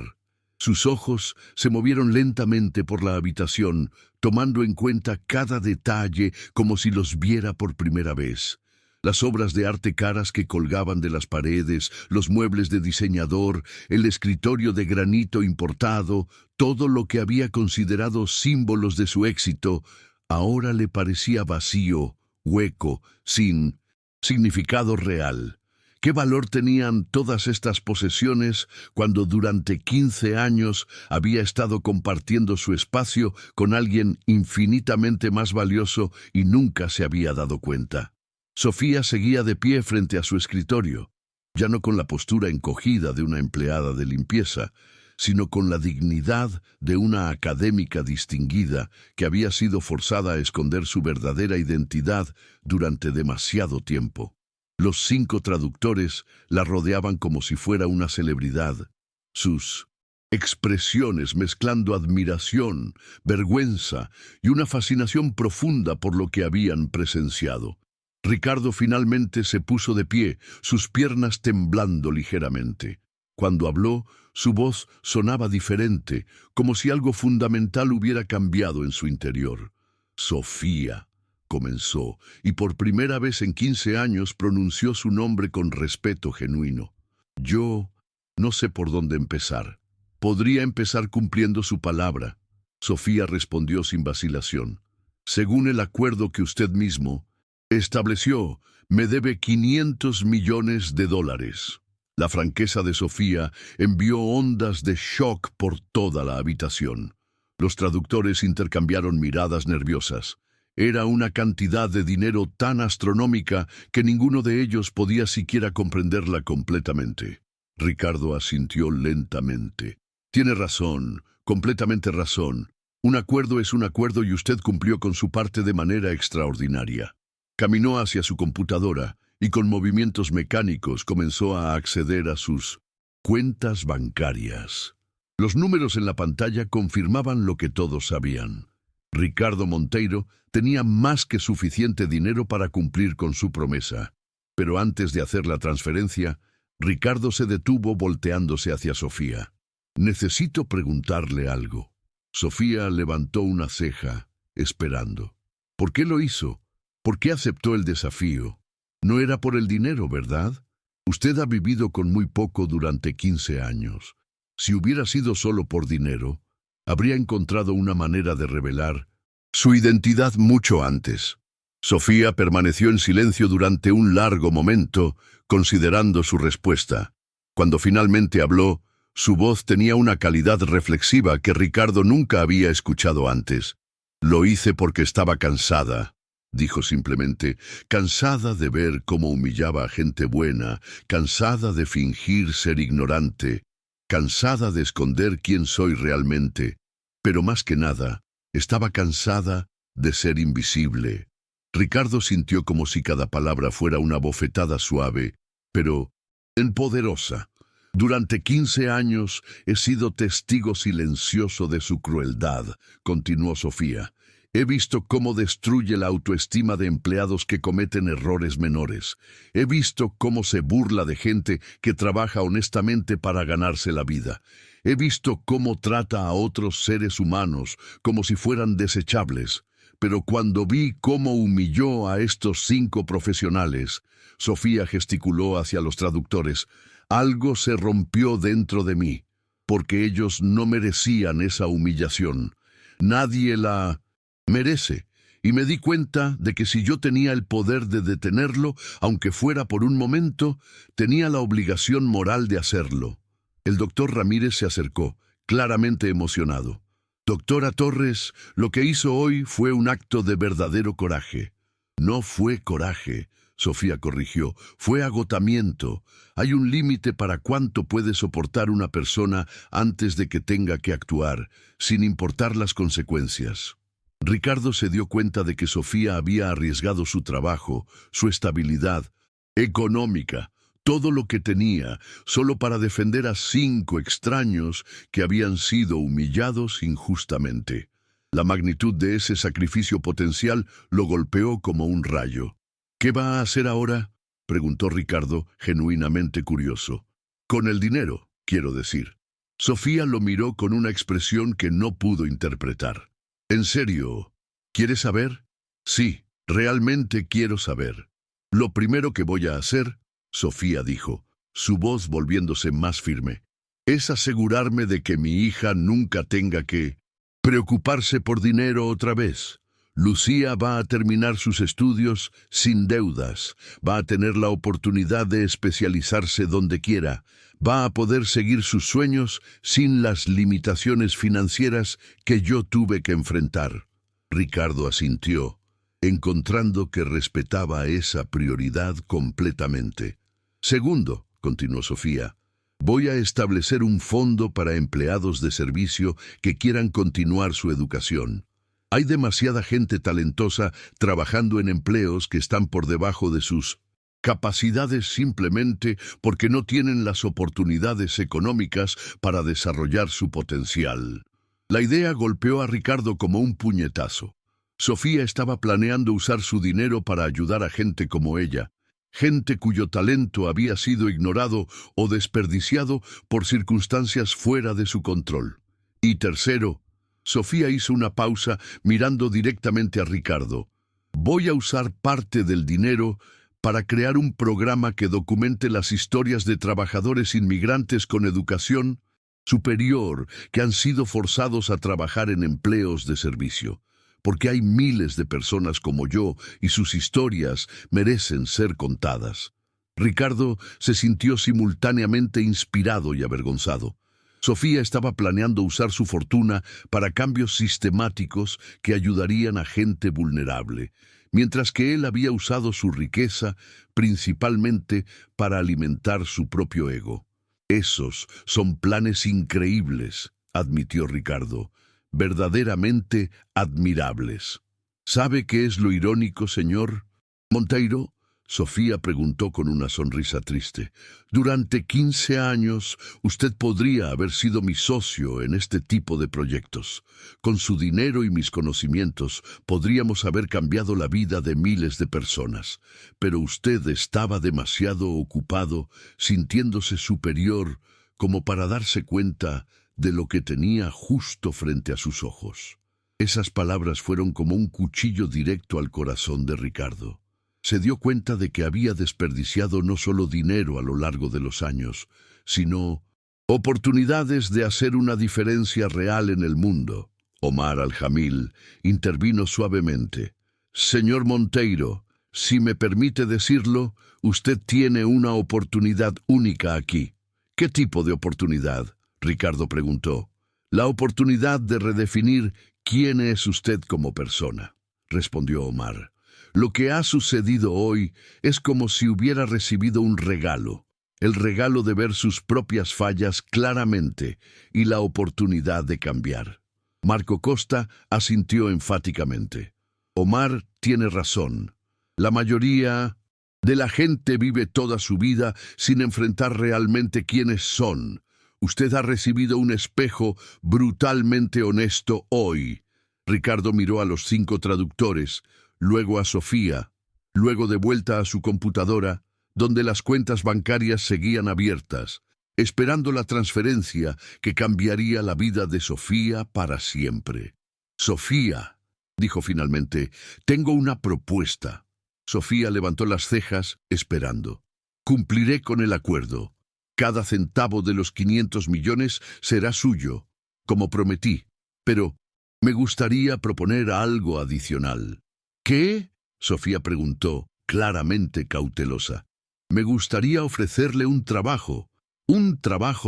Sus ojos se movieron lentamente por la habitación, tomando en cuenta cada detalle como si los viera por primera vez. Las obras de arte caras que colgaban de las paredes, los muebles de diseñador, el escritorio de granito importado, todo lo que había considerado símbolos de su éxito, ahora le parecía vacío, hueco, sin significado real. ¿Qué valor tenían todas estas posesiones cuando durante 15 años había estado compartiendo su espacio con alguien infinitamente más valioso y nunca se había dado cuenta? Sofía seguía de pie frente a su escritorio, ya no con la postura encogida de una empleada de limpieza, sino con la dignidad de una académica distinguida que había sido forzada a esconder su verdadera identidad durante demasiado tiempo. Los 5 traductores la rodeaban como si fuera una celebridad. Sus expresiones mezclando admiración, vergüenza y una fascinación profunda por lo que habían presenciado. Ricardo finalmente se puso de pie, sus piernas temblando ligeramente. Cuando habló, su voz sonaba diferente, como si algo fundamental hubiera cambiado en su interior. Sofía, comenzó, y por primera vez en 15 años pronunció su nombre con respeto genuino. Yo no sé por dónde empezar. Podría empezar cumpliendo su palabra. Sofía respondió sin vacilación. Según el acuerdo que usted mismo estableció, me debe $500 millones. La franqueza de Sofía envió ondas de shock por toda la habitación. Los traductores intercambiaron miradas nerviosas. Era una cantidad de dinero tan astronómica que ninguno de ellos podía siquiera comprenderla completamente. Ricardo asintió lentamente. Tiene razón, completamente razón. Un acuerdo es un acuerdo y usted cumplió con su parte de manera extraordinaria. Caminó hacia su computadora y con movimientos mecánicos comenzó a acceder a sus cuentas bancarias. Los números en la pantalla confirmaban lo que todos sabían. Ricardo Monteiro tenía más que suficiente dinero para cumplir con su promesa. Pero antes de hacer la transferencia, Ricardo se detuvo volteándose hacia Sofía. Necesito preguntarle algo. Sofía levantó una ceja, esperando. ¿Por qué lo hizo? ¿Por qué aceptó el desafío? No era por el dinero, ¿verdad? Usted ha vivido con muy poco durante 15 años. Si hubiera sido solo por dinero, habría encontrado una manera de revelar su identidad mucho antes. Sofía permaneció en silencio durante un largo momento, considerando su respuesta. Cuando finalmente habló, su voz tenía una calidad reflexiva que Ricardo nunca había escuchado antes. Lo hice porque estaba cansada, dijo simplemente, cansada de ver cómo humillaba a gente buena, cansada de fingir ser ignorante, cansada de esconder quién soy realmente, pero más que nada, estaba cansada de ser invisible. Ricardo sintió como si cada palabra fuera una bofetada suave, pero empoderosa. Durante 15 años he sido testigo silencioso de su crueldad, continuó Sofía. He visto cómo destruye la autoestima de empleados que cometen errores menores. He visto cómo se burla de gente que trabaja honestamente para ganarse la vida. He visto cómo trata a otros seres humanos como si fueran desechables. Pero cuando vi cómo humilló a estos 5 profesionales, Sofía gesticuló hacia los traductores, algo se rompió dentro de mí, porque ellos no merecían esa humillación. Nadie la merece, y me di cuenta de que si yo tenía el poder de detenerlo, aunque fuera por un momento, tenía la obligación moral de hacerlo. El doctor Ramírez se acercó, claramente emocionado. Doctora Torres, lo que hizo hoy fue un acto de verdadero coraje. No fue coraje, Sofía corrigió, fue agotamiento. Hay un límite para cuánto puede soportar una persona antes de que tenga que actuar, sin importar las consecuencias. Ricardo se dio cuenta de que Sofía había arriesgado su trabajo, su estabilidad económica, todo lo que tenía, solo para defender a 5 extraños que habían sido humillados injustamente. La magnitud de ese sacrificio potencial lo golpeó como un rayo. ¿Qué va a hacer ahora?, preguntó Ricardo, genuinamente curioso. Con el dinero, quiero decir. Sofía lo miró con una expresión que no pudo interpretar. ¿En serio? ¿Quieres saber? Sí, realmente quiero saber. Lo primero que voy a hacer, Sofía dijo, su voz volviéndose más firme, es asegurarme de que mi hija nunca tenga que preocuparse por dinero otra vez. Lucía va a terminar sus estudios sin deudas, va a tener la oportunidad de especializarse donde quiera, va a poder seguir sus sueños sin las limitaciones financieras que yo tuve que enfrentar. Ricardo asintió, encontrando que respetaba esa prioridad completamente. Segundo, continuó Sofía, voy a establecer un fondo para empleados de servicio que quieran continuar su educación. Hay demasiada gente talentosa trabajando en empleos que están por debajo de sus capacidades simplemente porque no tienen las oportunidades económicas para desarrollar su potencial. La idea golpeó a Ricardo como un puñetazo. Sofía estaba planeando usar su dinero para ayudar a gente como ella, gente cuyo talento había sido ignorado o desperdiciado por circunstancias fuera de su control. Y tercero, Sofía hizo una pausa mirando directamente a Ricardo. Voy a usar parte del dinero para crear un programa que documente las historias de trabajadores inmigrantes con educación superior que han sido forzados a trabajar en empleos de servicio. Porque hay miles de personas como yo y sus historias merecen ser contadas. Ricardo se sintió simultáneamente inspirado y avergonzado. Sofía estaba planeando usar su fortuna para cambios sistemáticos que ayudarían a gente vulnerable, mientras que él había usado su riqueza principalmente para alimentar su propio ego. Esos son planes increíbles, admitió Ricardo, verdaderamente admirables. ¿Sabe qué es lo irónico, señor Monteiro? Sofía preguntó con una sonrisa triste. Durante 15 años, usted podría haber sido mi socio en este tipo de proyectos. Con su dinero y mis conocimientos, podríamos haber cambiado la vida de miles de personas. Pero usted estaba demasiado ocupado, sintiéndose superior, como para darse cuenta de lo que tenía justo frente a sus ojos. Esas palabras fueron como un cuchillo directo al corazón de Ricardo. Se dio cuenta de que había desperdiciado no solo dinero a lo largo de los años, sino oportunidades de hacer una diferencia real en el mundo. Omar Al-Jamil intervino suavemente. Señor Monteiro, si me permite decirlo, usted tiene una oportunidad única aquí. ¿Qué tipo de oportunidad?, Ricardo preguntó. La oportunidad de redefinir quién es usted como persona, respondió Omar. Lo que ha sucedido hoy es como si hubiera recibido un regalo, el regalo de ver sus propias fallas claramente y la oportunidad de cambiar. Marco Costa asintió enfáticamente. Omar tiene razón. La mayoría de la gente vive toda su vida sin enfrentar realmente quiénes son. Usted ha recibido un espejo brutalmente honesto hoy. Ricardo miró a los 5 traductores, luego a Sofía, luego de vuelta a su computadora, donde las cuentas bancarias seguían abiertas, esperando la transferencia que cambiaría la vida de Sofía para siempre. Sofía, dijo finalmente, tengo una propuesta. Sofía levantó las cejas, esperando. Cumpliré con el acuerdo. Cada centavo de los 500 millones será suyo, como prometí, pero me gustaría proponer algo adicional. ¿Qué?, Sofía preguntó, claramente cautelosa. Me gustaría ofrecerle un trabajo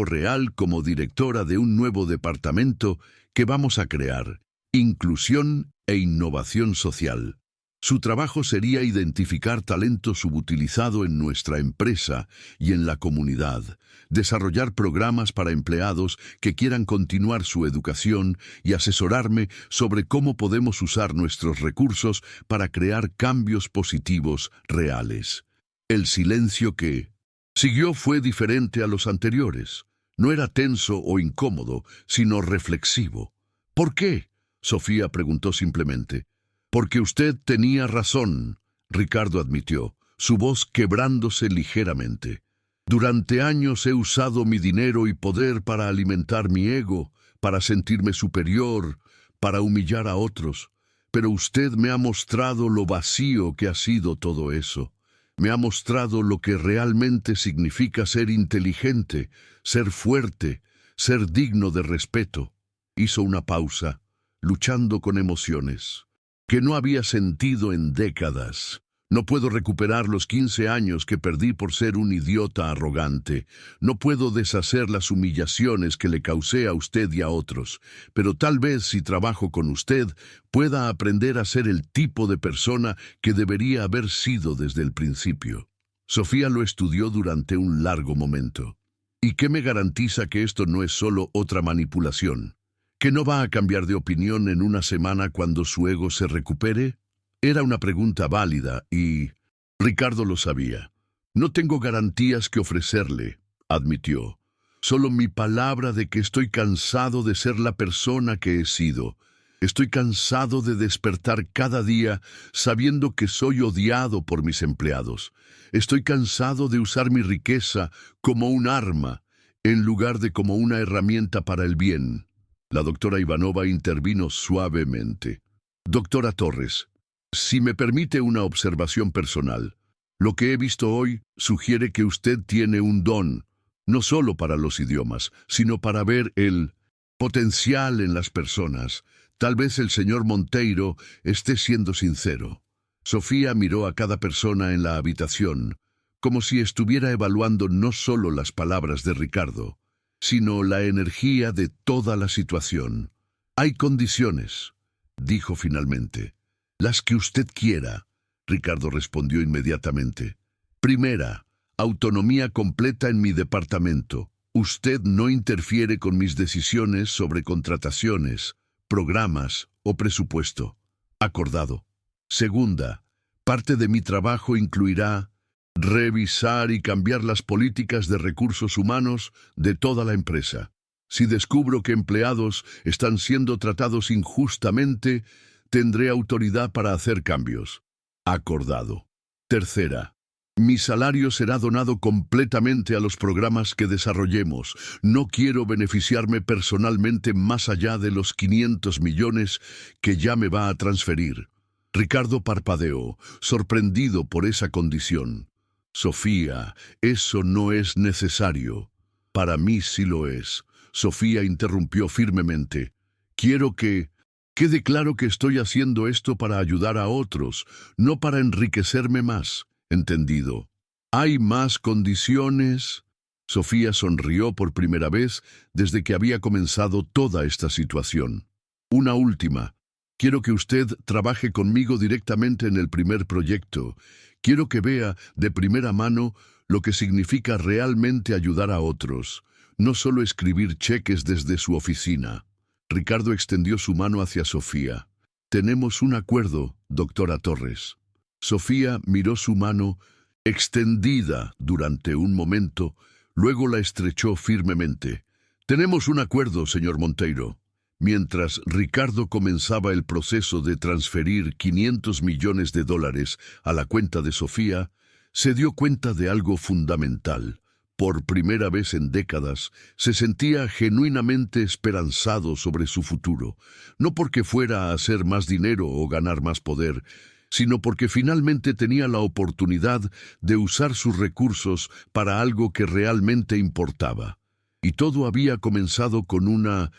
real como directora de un nuevo departamento que vamos a crear, Inclusión e Innovación Social. Su trabajo sería identificar talento subutilizado en nuestra empresa y en la comunidad, desarrollar programas para empleados que quieran continuar su educación y asesorarme sobre cómo podemos usar nuestros recursos para crear cambios positivos reales. El silencio que siguió fue diferente a los anteriores. No era tenso o incómodo, sino reflexivo. ¿Por qué?, Sofía preguntó simplemente. Porque usted tenía razón, Ricardo admitió, su voz quebrándose ligeramente. Durante años he usado mi dinero y poder para alimentar mi ego, para sentirme superior, para humillar a otros. Pero usted me ha mostrado lo vacío que ha sido todo eso. Me ha mostrado lo que realmente significa ser inteligente, ser fuerte, ser digno de respeto. Hizo una pausa, luchando con emociones. que no había sentido en décadas. No puedo recuperar los 15 años que perdí por ser un idiota arrogante. No puedo deshacer las humillaciones que le causé a usted y a otros. Pero tal vez si trabajo con usted, pueda aprender a ser el tipo de persona que debería haber sido desde el principio. Sofía lo estudió durante un largo momento. ¿Y qué me garantiza que esto no es solo otra manipulación? ¿Que no va a cambiar de opinión en una semana cuando su ego se recupere? Era una pregunta válida y Ricardo lo sabía. No tengo garantías que ofrecerle, admitió. Solo mi palabra de que estoy cansado de ser la persona que he sido. Estoy cansado de despertar cada día sabiendo que soy odiado por mis empleados. Estoy cansado de usar mi riqueza como un arma en lugar de como una herramienta para el bien. La doctora Ivanova intervino suavemente. Doctora Torres, si me permite una observación personal, lo que he visto hoy sugiere que usted tiene un don, no solo para los idiomas, sino para ver el potencial en las personas. Tal vez el señor Monteiro esté siendo sincero. Sofía miró a cada persona en la habitación, como si estuviera evaluando no solo las palabras de Ricardo, sino la energía de toda la situación. Hay condiciones, dijo finalmente. Las que usted quiera, Ricardo respondió inmediatamente. Primera, autonomía completa en mi departamento. Usted no interfiere con mis decisiones sobre contrataciones, programas o presupuesto. Acordado. Segunda, parte de mi trabajo incluirá revisar y cambiar las políticas de recursos humanos de toda la empresa. Si descubro que empleados están siendo tratados injustamente, tendré autoridad para hacer cambios. Acordado. Tercera, mi salario será donado completamente a los programas que desarrollemos. No quiero beneficiarme personalmente más allá de los 500 millones que ya me va a transferir. Ricardo parpadeó, sorprendido por esa condición. Sofía, eso no es necesario. Para mí sí lo es. Sofía interrumpió firmemente. Quiero que quede claro que estoy haciendo esto para ayudar a otros, no para enriquecerme más. ¿Entendido? ¿Hay más condiciones? Sofía sonrió por primera vez desde que había comenzado toda esta situación. Una última. Quiero que usted trabaje conmigo directamente en el primer proyecto. Quiero que vea de primera mano lo que significa realmente ayudar a otros, no solo escribir cheques desde su oficina. Ricardo extendió su mano hacia Sofía. Tenemos un acuerdo, doctora Torres. Sofía miró su mano extendida durante un momento, luego la estrechó firmemente. Tenemos un acuerdo, señor Monteiro. Mientras Ricardo comenzaba el proceso de transferir 500 millones de dólares a la cuenta de Sofía, se dio cuenta de algo fundamental. Por primera vez en décadas, se sentía genuinamente esperanzado sobre su futuro, no porque fuera a hacer más dinero o ganar más poder, sino porque finalmente tenía la oportunidad de usar sus recursos para algo que realmente importaba. Y todo había comenzado con una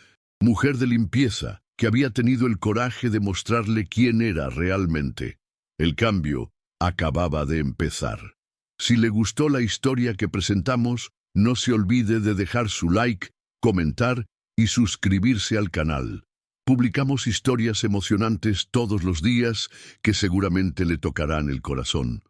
mujer de limpieza que había tenido el coraje de mostrarle quién era realmente. El cambio acababa de empezar. Si le gustó la historia que presentamos, no se olvide de dejar su like, comentar y suscribirse al canal. Publicamos historias emocionantes todos los días que seguramente le tocarán el corazón.